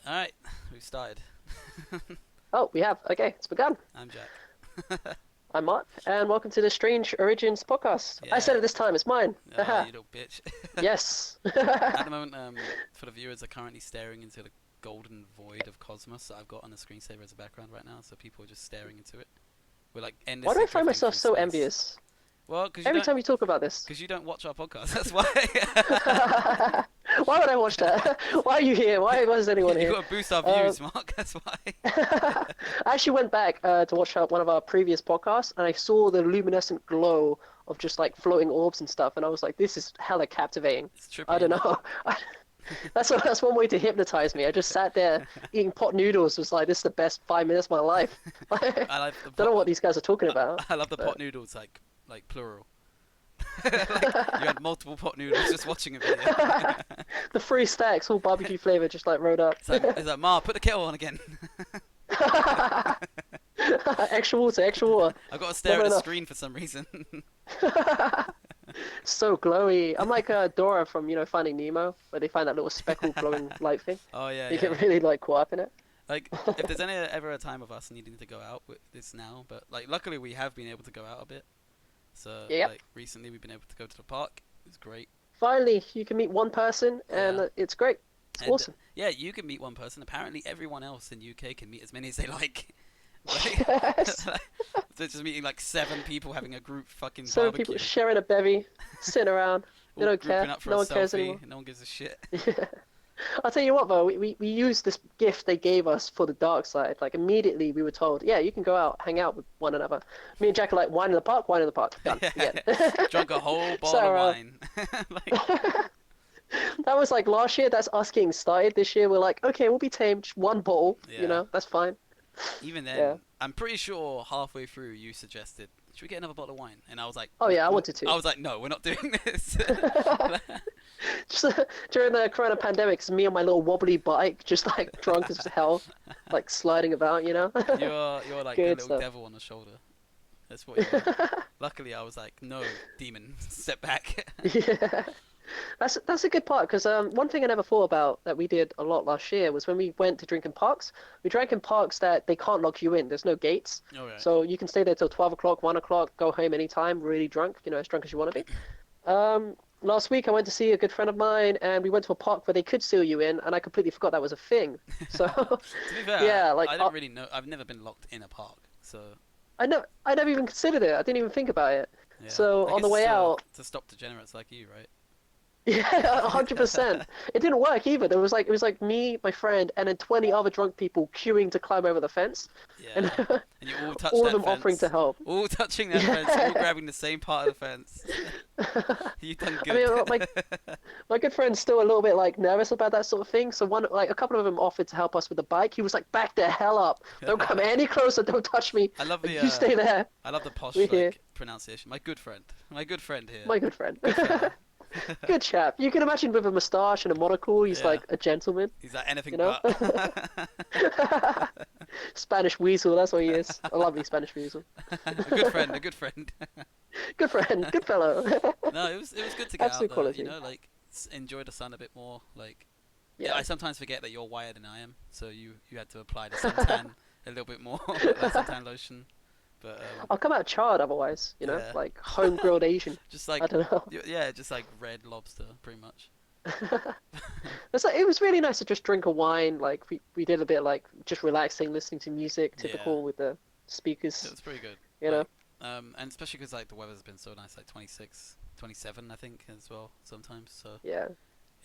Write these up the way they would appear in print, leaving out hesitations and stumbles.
Alright, we've started. Oh, we have. Okay, it's begun. I'm Jack. I'm Mark, and welcome to the Strange Origins podcast. I said Yeah. it this time, it's mine. Oh, Haha. you little bitch. Yes. At the moment, for the viewers, are currently staring into the golden void of cosmos that I've got on the screensaver as a background right now, so people are just staring into it. We're like Why do endlessly I find drifting myself through so space. envious Well, because every time you talk about this? you don't watch our podcast. That's why. Why would I watch that? Why are you here? Why is anyone You here? got to boost our Uh, views, Mark. That's why. I actually went back to watch one of our previous podcasts, and I saw the luminescent glow of just like floating orbs and stuff, and I was like, this is hella captivating. It's trippy, I don't isn't it? know. That's one way to hypnotize me. I just sat there eating pot noodles. Was like, this is the best 5 minutes of my life. I like the Don't know pot. what these guys are talking about. I love the pot But noodles, like plural. Like you had multiple pot noodles just watching a video. the three stacks, all barbecue flavor, just like rode up. It's like Ma, put the kettle on again. Extra water, extra water. I've got to stare Never at the enough. screen for some reason. So glowy. I'm like Dora from Finding Nemo, where they find that little speckled glowing light thing. Oh yeah, You yeah. get really like caught up in it. Like if there's ever a time of us needing to go out, it's now. But like luckily we have been able to go out a bit. So Yep. like recently we've been able to go to the park. It's great. Finally, you can meet one person, and Yeah. It's great. It's And awesome. yeah, you can meet one person. Apparently everyone else in UK can meet as many as they like. Like, Yes. they're just meeting like 7 people having a group fucking So people barbecue. sharing a bevy, sitting around. They All don't care. grouping up for No a one cares selfie. anymore. No one gives a shit. I'll tell you what though, we used this gift they gave us for the dark side. Like immediately we were told, yeah, you can go out, hang out with one another. Me and Jack are like, wine in the park, wine in the park. Done. Yeah. Yeah. Drunk a whole bottle So of wine. Like, that was like last year, that's us getting started. This year we're like, okay, we'll be tame, just one bottle, yeah. that's fine. Even Yeah. then, I'm pretty sure halfway through you suggested, should we get another bottle of wine? And I was like, Oh yeah, I wanted I to. was like, no, we're not doing this. Just during the corona pandemic, it's me on my little wobbly bike, just like drunk as hell, like sliding about. You're like a Good little stuff. devil on the shoulder. That's what you are. Luckily, I was like, no, demon, step back. Yeah. That's a good part because one thing I never thought about that we did a lot last year was when we went to drink in parks. We drank in parks that they can't lock you in. There's no gates, All right. so you can stay there till 12 o'clock, 1 o'clock, go home anytime, really drunk, as drunk as you want to be. Last week I went to see a good friend of mine, and we went to a park where they could seal you in, and I completely forgot that was a thing. So To be fair, yeah, like I didn't really know. I've never been locked in a park, so I never even considered it. I didn't even think about it. yeah. So I on guess the way out. to stop degenerates like you, right? Yeah, 100%. It didn't work either. It was like me, my friend, and then 20 other drunk people queuing to climb over the fence, and Yeah. And you all touch all of that them offering to fence. help. All touching that fence, all Yeah. grabbing the same part of the fence. You've done I good. mean, my good friend's still a little bit like nervous about that sort of thing. So a couple of them offered to help us with the bike. He was like, "Back the hell up! Don't come any closer! Don't touch me! I love the You stay there." I love the posh We're here. like pronunciation. My good friend. My good friend here. My good friend. Good fella. Good chap. You can imagine with a moustache and a monocle, he's Yeah. like a gentleman. He's like anything You know? but. Spanish weasel, that's what he is. A lovely Spanish weasel. A good friend, a good friend. Good friend, good fellow. No, it was good to get Absolute out though, quality. you know, like enjoy the sun a bit more. Like Yeah. I sometimes forget that you're wired than I am, so you had to apply the suntan a little bit more, like suntan lotion. But I'll come out charred otherwise, Yeah. like home grilled Asian. just I like don't know. yeah, just like red lobster, pretty much. It was really nice to just drink a wine. Like we did a bit like just relaxing, listening to music, typical Yeah. with the It speakers. was pretty good. You know. Like, and especially because like the weather's been so nice, like 26, 27, I think as well sometimes. So Yeah.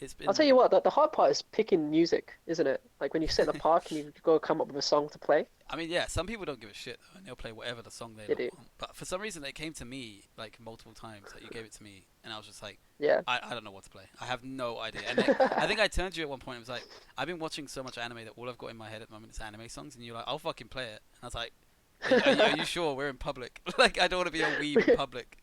it's been. I'll tell you what, the hard part is picking music, isn't it? Like when you sit in the park and you go come up with a song to play. I mean, yeah, some people don't give a shit though, and they'll play whatever the song They they do. want. But for some reason, it came to me like multiple times. Like you gave it to me, and I was just like, Yeah. I don't know what to play. I have no idea. And then, I think I turned to you at one point. And was like, I've been watching so much anime that all I've got in my head at the moment is anime songs, and you're like, I'll fucking play it. And I was like, are you sure we're in public? Like I don't want to be a weeb in public.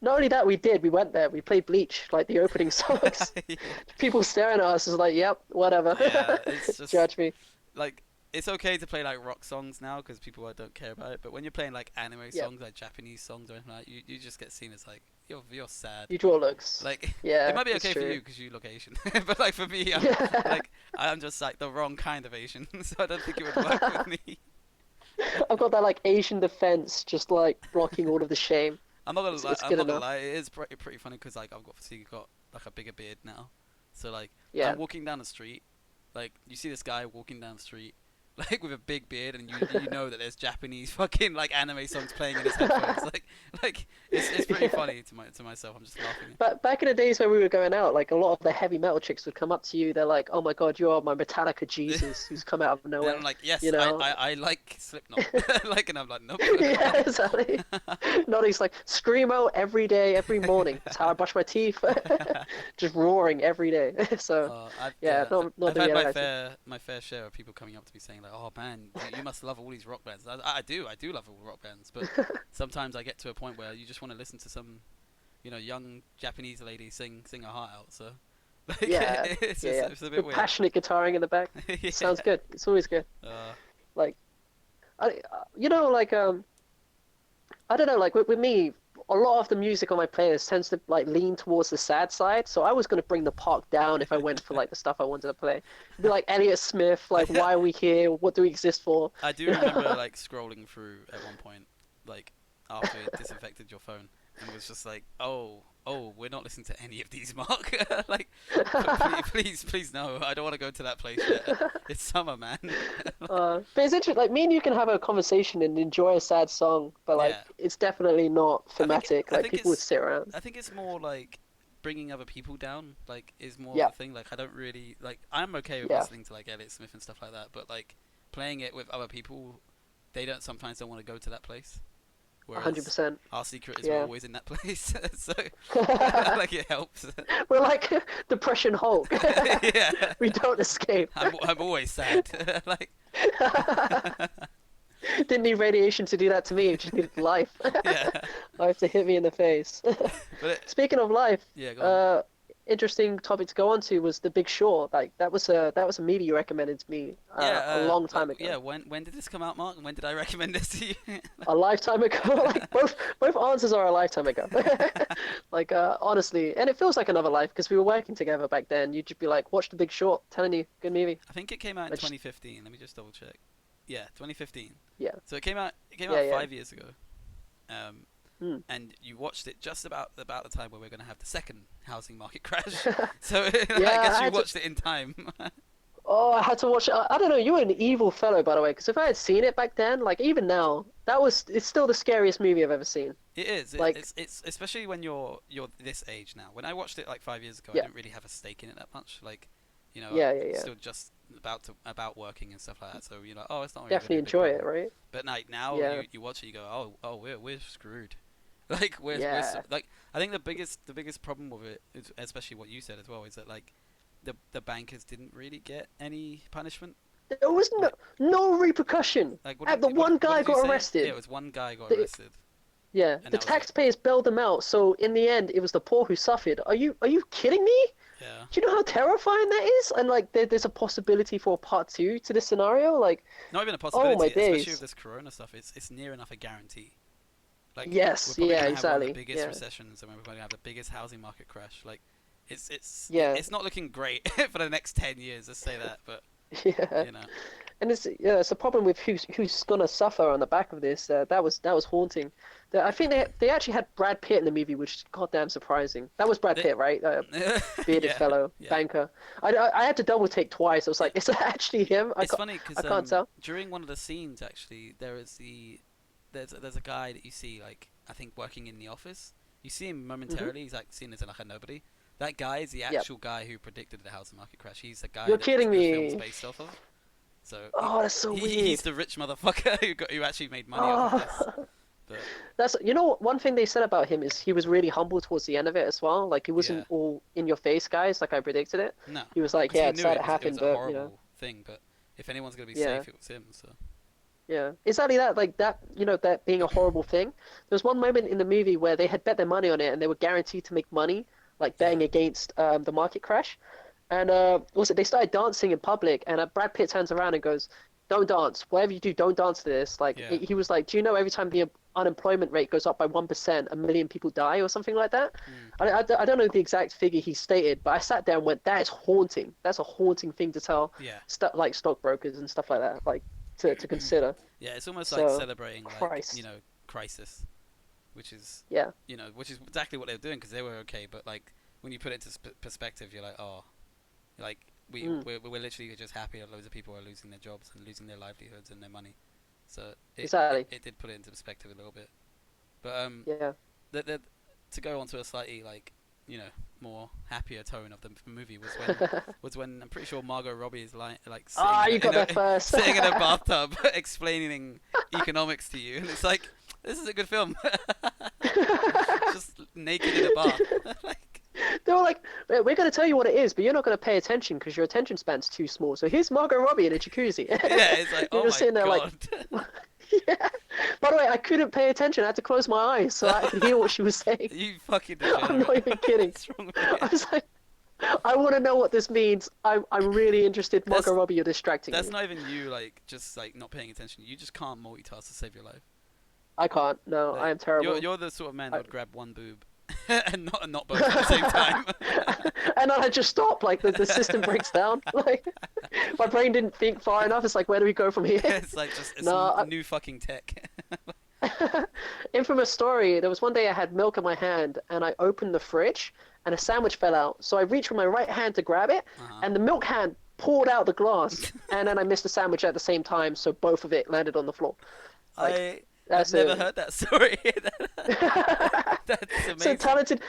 Not only that, we went there, we played Bleach, like the opening songs. Yeah, People staring at us is like, yep, whatever. yeah, it's just Judge me. like it's okay to play like rock songs now because people don't care about it. But when you're playing like anime Yeah. songs, like Japanese songs or anything like that, you just get seen as like you're sad. You draw looks. Like it Yeah, might be it's okay for true. you because you look Asian, but like for me, Yeah. I'm just like the wrong kind of Asian, so I don't think it would work with me. I've got that like Asian defense just like blocking all of the shame. I'm not gonna It's lie. it's I'm good not gonna enough. lie. It is pretty funny because like I've obviously got like a bigger beard now, so like Yeah. I'm walking down the street, like you see this guy walking down the street, like with a big beard, and you know that there's Japanese fucking like anime songs playing in his headphones. Like it's pretty Yeah. funny to myself. I'm just laughing. But back in the days when we were going out, like a lot of the heavy metal chicks would come up to you. They're like, "Oh my God, you are my Metallica Jesus who's come out of Then nowhere." I'm like, yes, You know? I like Slipknot, like, and I'm like, nope. Yeah, exactly. Noddy's like screamo every day, every morning. That's how I brush my teeth. Just roaring every day. So yeah, not I've the had reality. my fair share of people coming up to me saying like, "Oh man, you must love all these rock bands." I do love all rock bands, but sometimes I get to a point where you just want to listen to some, young Japanese lady sing her heart out. So, like, Yeah, yeah. it's a bit With weird. passionate guitarring in the back. Yeah. Sounds good. It's always good. Uh, Like, like I don't know, like with me, a lot of the music on my playlist tends to like lean towards the sad side. So I was gonna bring the park down if I went for like the stuff I wanted to play. It'd be like Elliott Smith, like why are we here? What do we exist for? I do remember like scrolling through at one point, like after it disinfected your phone, and it was just like, oh, we're not listening to any of these, Mark. Like, please, no, I don't want to go to that place yet. It's summer, man. But it's interesting. Like me and you can have a conversation and enjoy a sad song, but like Yeah, it's definitely not I think thematic. I Like think people would it's sit around. I think it's more like bringing other people down. Like, is more of Yeah, the thing. Like, I don't really like. I'm okay with yeah, listening to like Elliott Smith and stuff like that, but like playing it with other people, they sometimes don't want to go to that place. hundred Whereas percent. our secret is we're Yeah. always in that place, so like it helps. We're like Depression Hulk. Yeah, We don't escape. I'm always sad. Like, Didn't need radiation to do that to me. Just needed life. yeah, Life to hit me in the face. but Speaking of life, yeah, go on. interesting topic to go on to was The Big Short. Like that was a movie you recommended to me Yeah, a long time ago. yeah. When did this come out, Mark? And when did I recommend this to you? A lifetime ago. Like both answers are a lifetime ago. Like honestly, and it feels like another life because we were working together back then. You'd just be like, "Watch The Big Short." Telling you, good movie. I think it came out in I just 2015. Let me just double check. Yeah, 2015. yeah So it came out. It came yeah out yeah. 5 years ago. Um, Hmm. and you watched it just about the time where we're going to have the second housing market crash. So I Yeah, guess I you had to. watched it in time. Oh, I had to watch it. I don't know. You were an evil fellow, by the way. Because if I had seen it back then, like even now, it's still the scariest movie I've ever seen. It is. Like It's especially when you're this age now. When I watched it like 5 years ago, I yeah didn't really have a stake in it that much. Like, yeah yeah yeah. still just about working and stuff like that. So you're like, oh, it's not really Definitely a big enjoy it, problem. right? But like now Yeah you watch it, you go, oh, we're screwed. Like yeah. like I think the biggest problem with it, is, especially what you said as well, is that like the bankers didn't really get any punishment. There was Like no repercussion. like And the one what guy did you got say? Yeah, arrested. it was one guy got The, arrested, yeah, and the that was it. taxpayers bailed them out. So in the end, it was the poor who suffered. Are you kidding me? Yeah. Do you know how terrifying that is? And like there's a possibility for a part two to this scenario. Like Not even a oh my possibility, especially with days. this Corona stuff. It's near enough a guarantee. Like we're Yes, probably yeah, gonna have one of the exactly. biggest Yeah, recessions, and we're probably gonna have the biggest housing market crash. Like yeah, it's not looking great for the next 10 years. Let's say that, but yeah. you know, And it's a problem with who's gonna suffer on the back of this. That was haunting. I think they actually had Brad Pitt in the movie, which is goddamn surprising. That was Brad they, Pitt, right? Bearded yeah, fellow, yeah. banker. I had to double take twice. I was like, is that actually him? It's funny I because can't tell. during one of the scenes, actually, there's a guy that you see, like, I think working in the office. You see him Hmm. momentarily. He's like seen as like a nobody. That guy is the Yep. actual guy who predicted the housing market crash. He's the guy You're that kidding the film's me. based off of. So Oh, that's so he's weird. the rich motherfucker who actually made money off of this. Oh, But that's one thing they said about him is he was really humble towards the end of it as well. Like he yeah, wasn't all in your face, guys, like I predicted it. no, He was like, because yeah, he it's knew sad it it was happened, a but horrible thing. But if anyone's gonna be yeah. safe, it was him. So Yeah, exactly that. Like that, that being a horrible thing. There was one moment in the movie where they had bet their money on it, and they were guaranteed to make money, like yeah, betting against the market crash. And was it they started dancing in public, and Brad Pitt turns around and goes, "Don't dance. Whatever you do, don't dance to this." Like yeah, he was like, "Do you know every time the unemployment rate goes up by 1%, a million people die or something like that. Mm. I don't know the exact figure he stated, but I sat there and went, that is haunting. That's a haunting thing to tell Yeah. like stockbrokers and stuff like that, like to consider. Yeah, it's almost like So, celebrating like, Christ. crisis, which is Yeah. which is exactly what they were doing because they were okay, but like when you put it into perspective, you're like, oh, like we're literally just happy that loads of people are losing their jobs and losing their livelihoods and their money. So Exactly. it did put it into perspective a little bit. But Yeah. the to go on to a slightly like more happier tone of the movie was when I'm pretty sure Margot Robbie is like Ah, you got there first. sitting in a bathtub explaining economics to you, and it's like this is a good film. Just naked in a bath. Like, They were like, we're going to tell you what it is, but you're not going to pay attention because your attention span's too small. So here's Margot Robbie in a jacuzzi. yeah, it's like You're oh just my sitting there god. like, yeah. By the way, I couldn't pay attention. I had to close my eyes so I could hear what she was saying. You fucking I'm degenerate. not even kidding. What's wrong with I you? was like, I want to know what this means. I'm really interested. That's- Margot Robbie, you're distracting That's me. not even you like just like not paying attention. You just can't multitask to save your life. I can't. No, Like, I am terrible. You're the sort of man I- that would grab one boob and not both at the same time. And then I just stop. Like the system breaks down. Like my brain didn't think far enough. It's like, where do we go from here? It's like just it's No, new fucking tech. Infamous story. There was one day I had milk in my hand and I opened the fridge and a sandwich fell out. So I reached with my right hand to grab it Uh-huh. and the milk hand poured out the glass and then I missed the sandwich at the same time. So both of it landed on the floor. Like, I've that's never it. heard that story. That's So amazing. talented.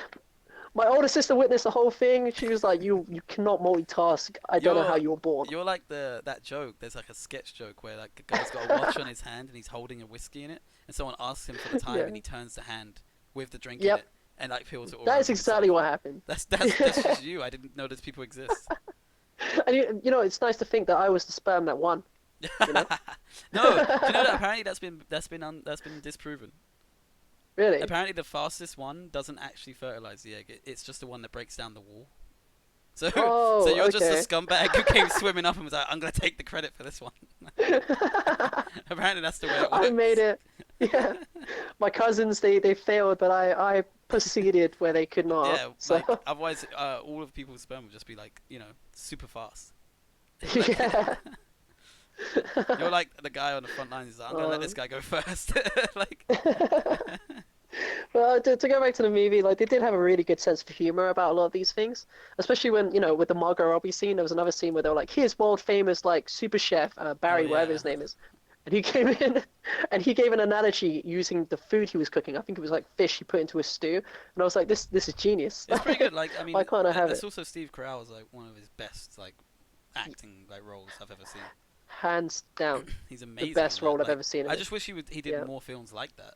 My older sister witnessed the whole thing. She was like, "You cannot multitask. I don't know how you were born." You're like that joke. There's like a sketch joke where like a guy's got a watch on his hand and he's holding a whiskey in it, and someone asks him for the time Yeah. and he turns the hand with the drink Yep. in it and like peels it all. That over is exactly himself. what happened. That's just you. I didn't know those people exist. And you know, it's nice to think that I was the sperm that won. You know? No, do you know that apparently that's been disproven. Really? Apparently the fastest one doesn't actually fertilize the egg. It's just the one that breaks down the wall. So Oh, so you're just okay. a scumbag who came swimming up and was like, I'm gonna take the credit for this one. Apparently that's the way it works. I made it. Yeah. My cousins, they failed, but I proceeded where they could not. Yeah, So like otherwise all of people's sperm would just be like, super fast. yeah. You're like the guy on the front line who's like, I'm gonna let this guy go first. Like Well, to go back to the movie, like they did have a really good sense of humor about a lot of these things, especially when with the Margot Robbie scene. There was another scene where they were like, "Here's world famous like super chef Barry, Oh, whatever yeah. his name is," and he came in and he gave an analogy using the food he was cooking. I think it was like fish he put into a stew, and I was like, "This is genius." it's pretty good. Like I mean, Why can't I have it's it? also Steve Carell's like one of his best like acting like roles I've ever seen. Hands down, He's amazing. the best in that. role I've Like, ever seen. I just wish he did Yeah. more films like that.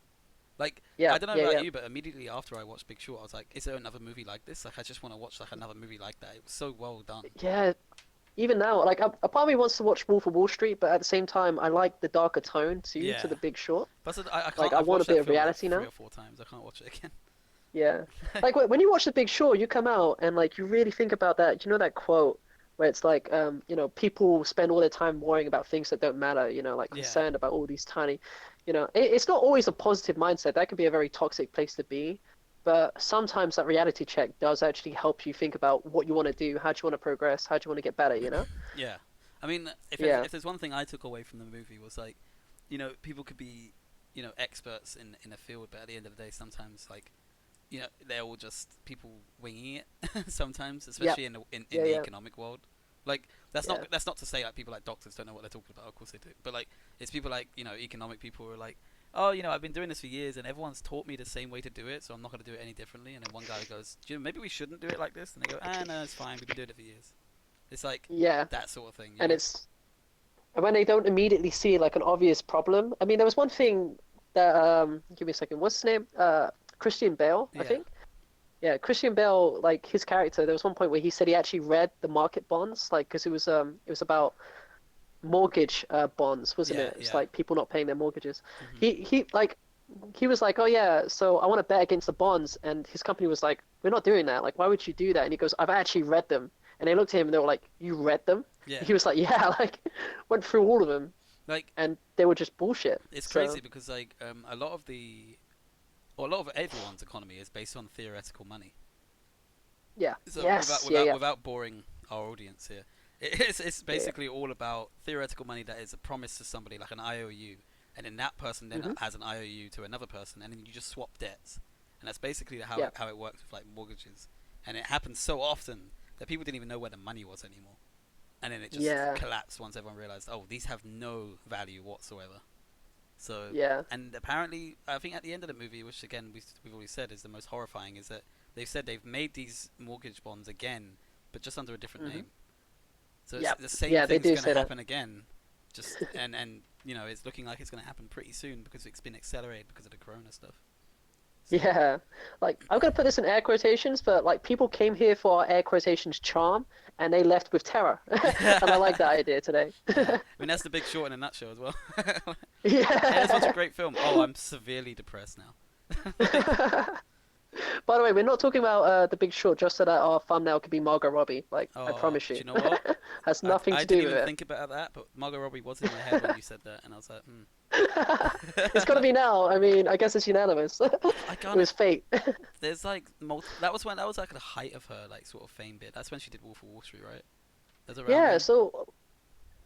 Like Yeah, I don't know yeah, about yeah. you, but immediately after I watched Big Short, I was like, is there another movie like this? Like I just want to watch like another movie like that. It was so well done. Yeah, even now, like a part of me wants to watch Wolf of Wall Street, but at the same time, I like the darker tone too Yeah. to The Big Short. But I can't. Like, I I've want a watched bit that of film, like, reality now. 3 or 4 times. I can't watch it again. Yeah, like when you watch The Big Short, you come out and like you really think about that. You know that quote where it's like, people spend all their time worrying about things that don't matter. Like Yeah. concerned about all these tiny, it's not always a positive mindset. That can be a very toxic place to be. But sometimes that reality check does actually help you think about what you want to do, how do you want to progress, how do you want to get better. Yeah, I mean, Yeah. if there's one thing I took away from the movie was like, people could be, experts in a field, but at the end of the day, sometimes like, they're all just people winging it. Sometimes, especially in Yeah, the yeah. economic world. Like that's Yeah. not to say like people like doctors don't know what they're talking about. Of course they do. But like it's people like economic people who are like, oh, I've been doing this for years and everyone's taught me the same way to do it, so I'm not going to do it any differently. And then one guy goes, maybe we shouldn't do it like this. And they go, no, it's fine. We've been doing it for years. It's like Yeah. that sort of thing. And when they don't immediately see like an obvious problem. I mean, there was one thing that give me a second. What's his name? Christian Bale, I Yeah. think. Yeah, Christian Bale, like his character. There was one point where he said he actually read the market bonds, like because it was about mortgage bonds, wasn't Yeah, it? It's yeah. like people not paying their mortgages. Mhm. He was like, oh yeah, so I want to bet against the bonds, and his company was like, we're not doing that. Like, why would you do that? And he goes, I've actually read them. And they looked at him and they were like, you read them? Yeah. He was like, yeah, like went through all of them. Like and they were just bullshit. it's So crazy because like a lot of or a lot of everyone's economy is based on theoretical money. yeah, So yes, yeah, yeah, without boring our audience here, it's yeah, yeah. basically all about theoretical money that is a promise to somebody, like an IOU, and then that person then Hmm. has an IOU to another person, and then you just swap debts, and that's basically Yeah, how it works with like mortgages, and it happens so often that people didn't even know where the money was anymore, and then it just yeah, collapsed once everyone realized, oh, these have no value whatsoever. So, yeah. and apparently, I think at the end of the movie, which again we've already said is the most horrifying, is that they've said they've made these mortgage bonds again, but just under a different Hmm. name. So it's Yeah, the same yeah. They thing's do going to say that. happen again, just and you know it's looking like it's going to happen pretty soon because it's been accelerated because of the Corona stuff. So Yeah, like I'm gonna put this in air quotations, but like people came here for our air quotations charm, and they left with terror, and I like that idea today. yeah, I mean that's the Big Short in a nutshell as well. Hey, let's watch a Yeah. great film. Oh, I'm severely depressed now. Like, By the way, we're not talking about The Big Short just so that our thumbnail could be Margot Robbie. Like, I oh, promise do you. you know what? Has nothing I to didn't do with even it. think about that, but Margot Robbie was in my head when you said that, and I was like, It's got to hmm. be now. I mean, I guess it's unanimous. I It can't. was fate. There's like that was like the height of her like sort of fame bit. That's when she did Wolf of Wall Street, right? That's around Yeah, then. so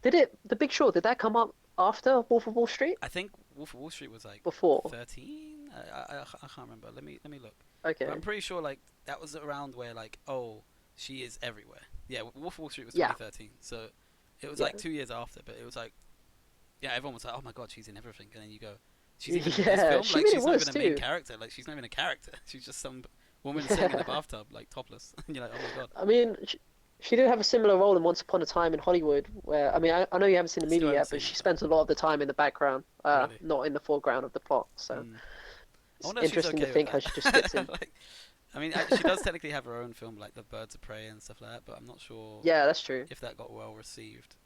The Big Short, did that come up after Wolf of Wall Street? I think Wolf of Wall Street was like Before. 13. I can't remember. Let me look. But I'm Okay. pretty sure like that was around where like oh she is everywhere. Yeah, Wolf of Wall Street was Yeah. 2013. So it was Yeah. like 2 years after, but it was like yeah everyone was like oh my god she's in everything, and then you go she's even in this Yeah, film she like really she's not was even a main too. character like she's not even a character she's just some woman sitting in a Yeah. bathtub like topless and you're like oh my god. I mean, she did have a similar role in Once Upon a Time in Hollywood, where, I mean, I know you haven't seen the Still movie haven't yet, but seen she it though. spends a lot of the time in the background, Really. not in the foreground of the plot. So Mm. I it's wonder if she's interesting to okay with think how she just fits that. in. Like, I mean, she does technically have her own film, like The Birds of Prey and stuff like that, but I'm not sure Yeah, that's true. if that got well received.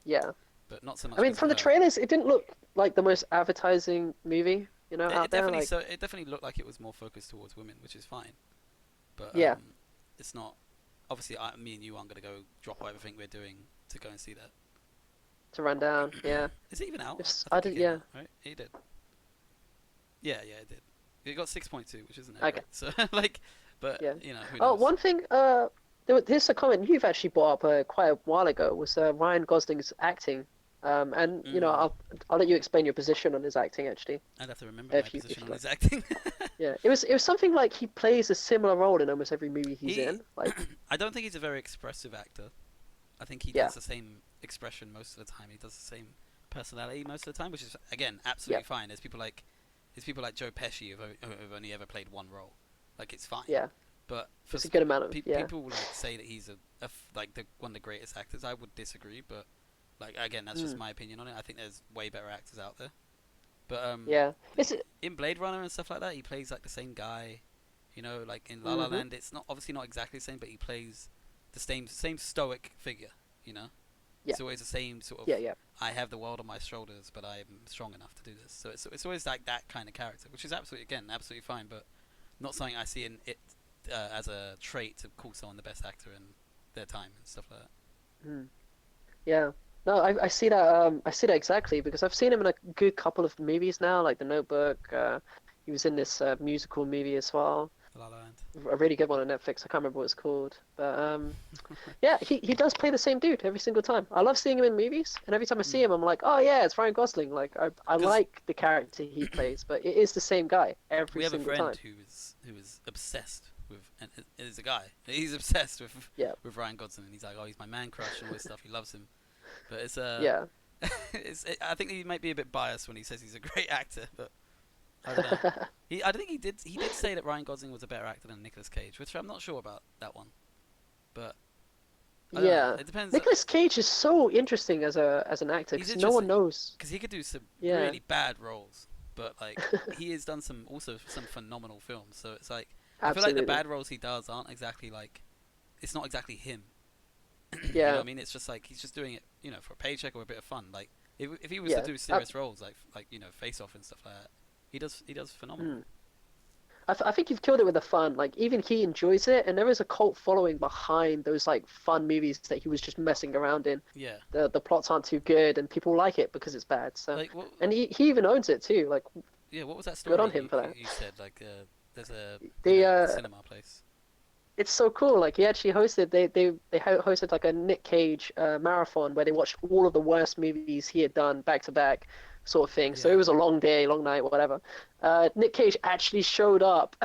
Yeah. But not so I much mean, because of from the her. trailers, it didn't look like the most advertising movie, out there. Like, It definitely looked like it was more focused towards women, which is fine. But yeah, it's not. Obviously, me and you aren't gonna go drop everything we're doing to go and see that. to run down. Yeah. Is it even out? I I think it did, came yeah. out, right? It did. Yeah, yeah, it did. It got 6.2, which isn't that Okay. great. So like, but Yeah. you know, who Oh, knows? one thing, here's a comment you've actually brought up quite a while ago was Ryan Gosling's acting. And Mm. I'll let you explain your position on his acting actually, I'd have to remember my if position you on like. his acting. Yeah, it was something like he plays a similar role in almost every movie he's he, in. Like, I don't think he's a very expressive actor. I think he yeah, does the same expression most of the time. He does the same personality most of the time, which is again yeah, absolutely fine. There's people like Joe Pesci who've only ever played one role. Like it's fine. yeah. But for It's a good amount of yeah. people like say that he's like one of the greatest actors. I would disagree, but like again, that's just Mm, my opinion on it. I think there's way better actors out there. But yeah. It's in Blade Runner and stuff like that, he plays like the same guy. You know, like in La La mm-hmm. Land, it's not obviously not exactly the same, but he plays the same stoic figure. You know, Yeah, it's always the same sort of. yeah, yeah. I have the world on my shoulders, but I'm strong enough to do this. So it's always like that kind of character, which is absolutely fine, but not something I see in it as a trait to call someone the best actor in their time and stuff like that. Mm. Yeah. No, I see that. I see that exactly because I've seen him in a good couple of movies now, like The Notebook. He was in this musical movie as well, La La Land. a really good one on Netflix. I can't remember what it's called, but yeah, he does play the same dude every single time. I love seeing him in movies, and every time I see him, I'm like, oh yeah, it's Ryan Gosling. Like I Because like the character he plays, but it is the same guy every we have a single friend time. who is obsessed with, and it is a guy. He's obsessed Yeah, with Ryan Gosling, and he's like, oh, he's my man crush and all this stuff. He loves him, but it's yeah. I think he might be a bit biased when he says he's a great actor, but I don't know. I think he did say that Ryan Gosling was a better actor than Nicolas Cage, which I'm not sure about that one, but I don't know. Yeah. It depends. Nicolas Cage is so interesting as an actor He's because no one interesting knows. because he could do some Yeah. really bad roles, but like he has done some phenomenal films. So it's like I feel like the Absolutely. bad roles he does aren't exactly like it's not exactly him. You know what Yeah. I mean? It's just like he's just doing it, you know, for a paycheck or a bit of fun. Like if he was to Yeah. do serious roles like Face Off and stuff like that, he does phenomenal. Mm. I think you've killed it with the fun. Like even he enjoys it, and there is a cult following behind those like fun movies that he was just messing around in. Yeah. The plots aren't too good, and people like it because it's bad. So, Like what? and he even owns it too. Like Yeah. What was that good on story him for that. you said? Like there's a The cinema place. It's so cool. Like he actually hosted hosted like a Nick Cage marathon where they watched all of the worst movies he had done back to back, sort of thing. So it Yeah. was a long day, long night, whatever. Nick Cage actually showed up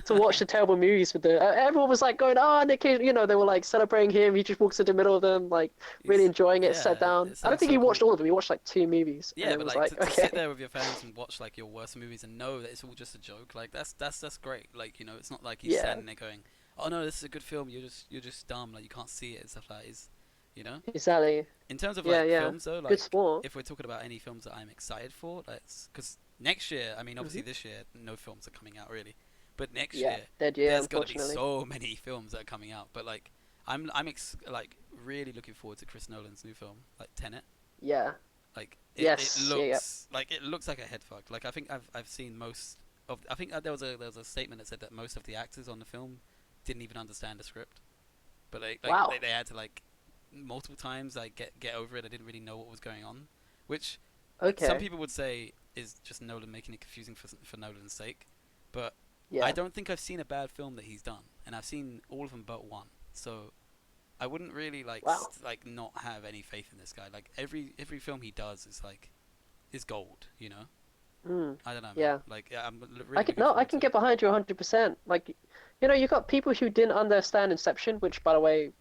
to watch the terrible movies with the. Everyone was like going, "Oh, Nick Cage!" You know, they were like celebrating him. He just walks in the middle of them, like really It's enjoying it, sat yeah. down. It I don't sounds think so he watched cool. all of them. He watched like two movies, and Yeah, then but was like like, to sit "Okay, there with your fans and watch like your worst movies and know that it's all just a joke, like that's great. Like you know, it's not like he's yeah, standing there going, "Oh no, this is a good film. You're just dumb. Like you can't see it and stuff like that." Is you know. exactly, In terms of yeah, like yeah, films though, good like sport." if we're talking about any films that I'm excited for, let's because next year, I mean, obviously Hmm. this year no films are coming out really, but next Yeah, year dead year, there's got to be unfortunately. so many films that are coming out. But like like really looking forward to Chris Nolan's new film, like Tenet. Yeah. Like it Yes. Yeah. Yeah. looks like a head fuck. Like I think I've seen most of. I think there was a statement that said that most of the actors on the film didn't even understand the script, but Wow. they had to like multiple times like get over it. I didn't really know what was going on, which some Okay. people would say is just Nolan making it confusing for Nolan's sake. But I Yeah. don't think I've seen a bad film that he's done, and I've seen all of them but one. So I wouldn't really like Wow. like not have any faith in this guy. Like every film he does is gold. You know. Mm. I don't know, man. Yeah. Like yeah, I'm I really can looking no, I forward can to it. get behind you 100%. Like, you know, you got people who didn't understand Inception, which, by the way,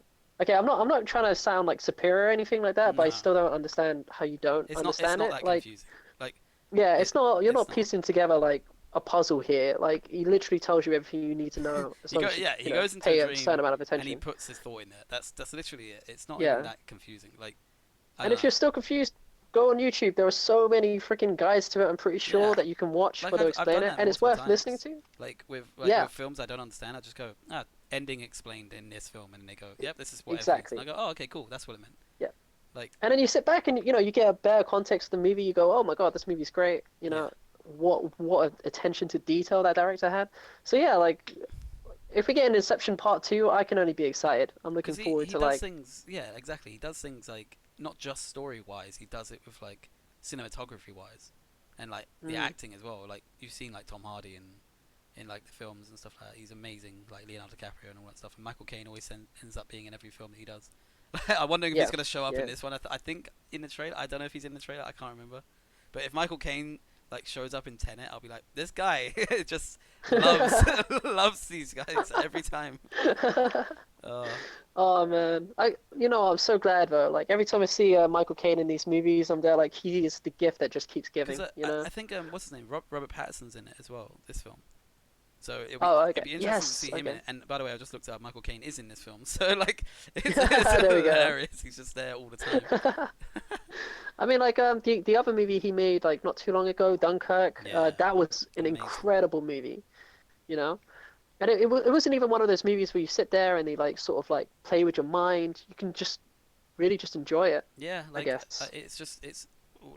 okay, I'm not trying to sound like superior or anything like that, but I No, still don't understand how you don't it's understand not it. that Like, confusing. Like yeah, it it's not, you're it's not not. piecing together like a puzzle here. Like, he literally tells you everything you need to know as long as you, He you know, goes into a pay a certain dream amount of and he attention. puts his thought in there. That's literally it. It's not even Yeah. that confusing. Like I And don't if know. you're still confused, go on YouTube. There are so many freaking guides to it, I'm pretty sure, Yeah, that you can watch like where they'll I've explain done it, that and it's multiple worth listening times. to. With Yeah, films I don't understand, I just go ending explained in this film, and they go, yep, this is what it means. And I exactly. go, oh, okay, cool, that's what it meant. Yeah. Like And then you sit back and you know you get a better context of the movie. You go, oh my God, this movie's great. You yeah, know what attention to detail that director had. So yeah, like if we get an Inception Part Two, I can only be excited. I'm looking because forward he to does like things. Yeah, exactly. He does things like not just story wise. He does it with like cinematography wise, and like the mm, acting as well. Like you've seen like Tom Hardy in like the films and stuff like that. He's amazing, like Leonardo DiCaprio and all that stuff. And Michael Caine always ends up being in every film that he does. I'm wondering if he's yeah, gonna show up in yeah. this one. I think in the trailer. I don't know if he's in the trailer. I can't remember. But if Michael Caine like shows up in Tenet, I'll be like, this guy just loves loves these guys every time. Uh, Oh man, I'm so glad though. Like every time I see Michael Caine in these movies, I'm there like he is the gift that just keeps Because giving. You know? I think what's his name? Robert Pattinson's in it as well. This film. So Oh, it'd okay. be interesting to Yes. see him in Okay. it. And by the way, I just looked up Michael Caine is in this film. So like it's There we go. hilarious. He's just there all the time. I mean, like the other movie he made like not too long ago, Dunkirk. Yeah, That was an amazing. incredible movie. You know, and it wasn't even one of those movies where you sit there and they like sort of like play with your mind. You can just really just enjoy it, Yeah, I like guess. it's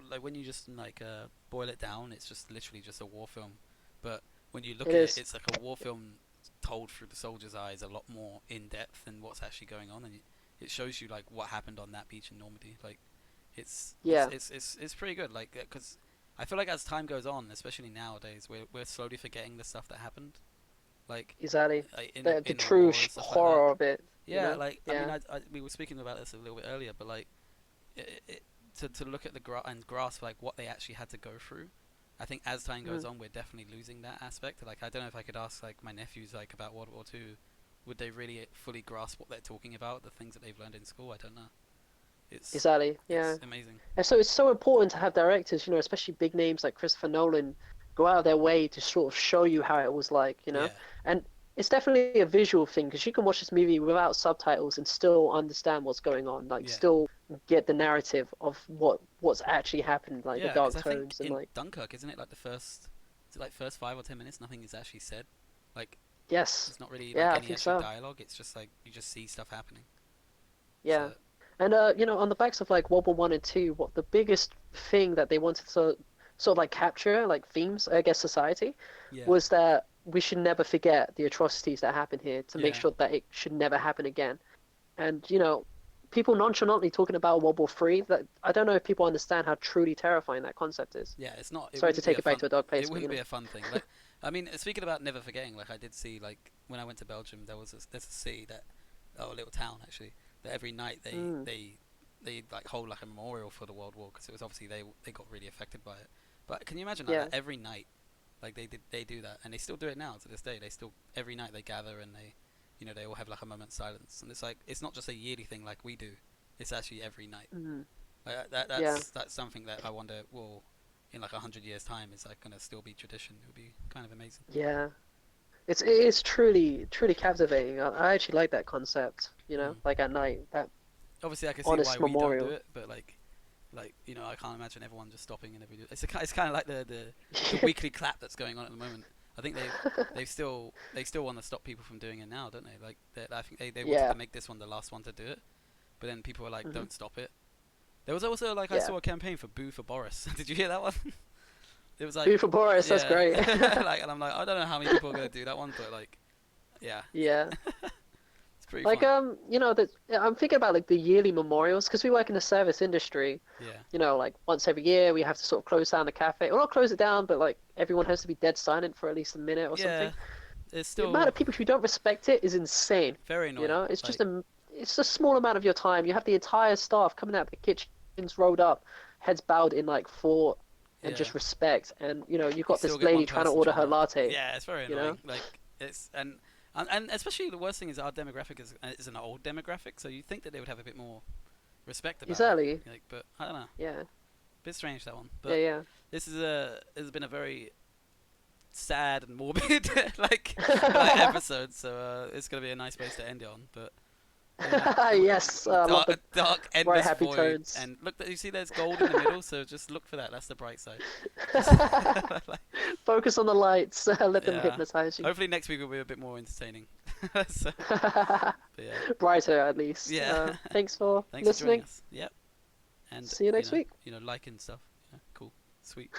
like when you just like boil it down, it's just literally just a war film. But when you look It at it, is. it's like a war film told through the soldier's eyes, a lot more in depth than what's actually going on, and it shows you like what happened on that beach in Normandy. Like Yeah, it's pretty good. Like because I feel like as time goes on, especially nowadays, we're slowly forgetting the stuff that happened. Like exactly. The in the true war and stuff like that. horror of it. You Yeah, know? like I mean, Yeah. we were speaking about this a little bit earlier, but like to look at and grasp like what they actually had to go through. I think as time goes Mm. on, we're definitely losing that aspect. Like I don't know if I could ask like my nephews like about World War II, would they really fully grasp what they're talking about, the things that they've learned in school? I don't know. It's Exactly. Yeah. it's amazing. And so it's so important to have directors, especially big names like Christopher Nolan, go out of their way to sort of show you how it was like. Yeah, And it's definitely a visual thing because you can watch this movie without subtitles and still understand what's going on, like yeah, still get the narrative of what's actually happened, like the yeah. Because dark I think tones and in like Dunkirk, isn't it like the first, is it like first 5 or 10 minutes, nothing is actually said. Like yes, there's not really like yeah, I any think actual so. dialogue. It's just like you just see stuff happening. Yeah. So And on the backs of like World War One and Two, what the biggest thing that they wanted to sort of like capture, like themes, I guess, society, yeah, was that we should never forget the atrocities that happen here to make Yeah. sure that it should never happen again. And people nonchalantly talking about World War III, that I don't know if people understand how truly terrifying that concept is. Yeah, it's not. It Sorry to wouldn't be take a it back fun. to a dark It place, but wouldn't be a fun thing. Like, I mean, speaking about never forgetting, like I did see, like when I went to Belgium, there's a city that, oh, a little town actually, that every night Mm, they like hold like a memorial for the World War because it was obviously they got really affected by it. But can you imagine like yeah. that every night, like they do that and they still do it now to this day. They still every night they gather and they all have like a moment's silence and it's like it's not just a yearly thing like we do. It's actually every night. Mm, yeah. That's something that I wonder will in like 100 years time is like gonna still be tradition. It would be kind of amazing. Yeah. It's truly captivating. I actually like that concept, Mm. like at night, that Obviously, I can see why honest we don't do memorial. it, but like I can't imagine everyone just stopping and every. It's kind of like the weekly clap that's going on at the moment. I think they still want to stop people from doing it now, don't they? Like I think they wanted Yeah. to make this one the last one to do it, but then people were like, Hmm. don't stop it. There was also like I Yeah. saw a campaign for Boo for Boris. Did you hear that one? It was like Boo for Boris, that's yeah, great. like and I'm like I don't know how many people are gonna do that one, but like yeah, Yeah. it's pretty Like fun. that I'm thinking about like the yearly memorials because we work in the service industry. Yeah, Like once every year we have to sort of close down the cafe. Well, not close it down, but like everyone has to be dead silent for at least a minute or yeah, something. it's The amount still of people who don't respect it is insane. very annoying. It's just Like it's a small amount of your time. You have the entire staff coming out of the kitchens rolled up, heads bowed in like thought and yeah. just respect. And you've You got still this get one lady trying to person order trying her to. latte. Yeah, it's very You know? annoying. Like it's and especially the worst thing is our demographic is an old demographic, so you think that they would have a bit more respect about it. Exactly. Like, but I don't know. Yeah. Bit strange that one. Yeah. But Yeah. this has been a very sad and morbid like episode, so it's gonna be a nice place to end it on. But yeah, Yes. I love the dark, bright endless happy void. tones. And look, you see, there's gold in the middle, so just look for that. That's the bright side. Just like, Focus on the lights. Let them yeah. hypnotize you. Hopefully next week will be a bit more entertaining. So, but yeah, Brighter, at least. yeah. Thanks for Thanks for joining listening. us. Yep. And See you next week. like and stuff. Yeah, cool, sweet.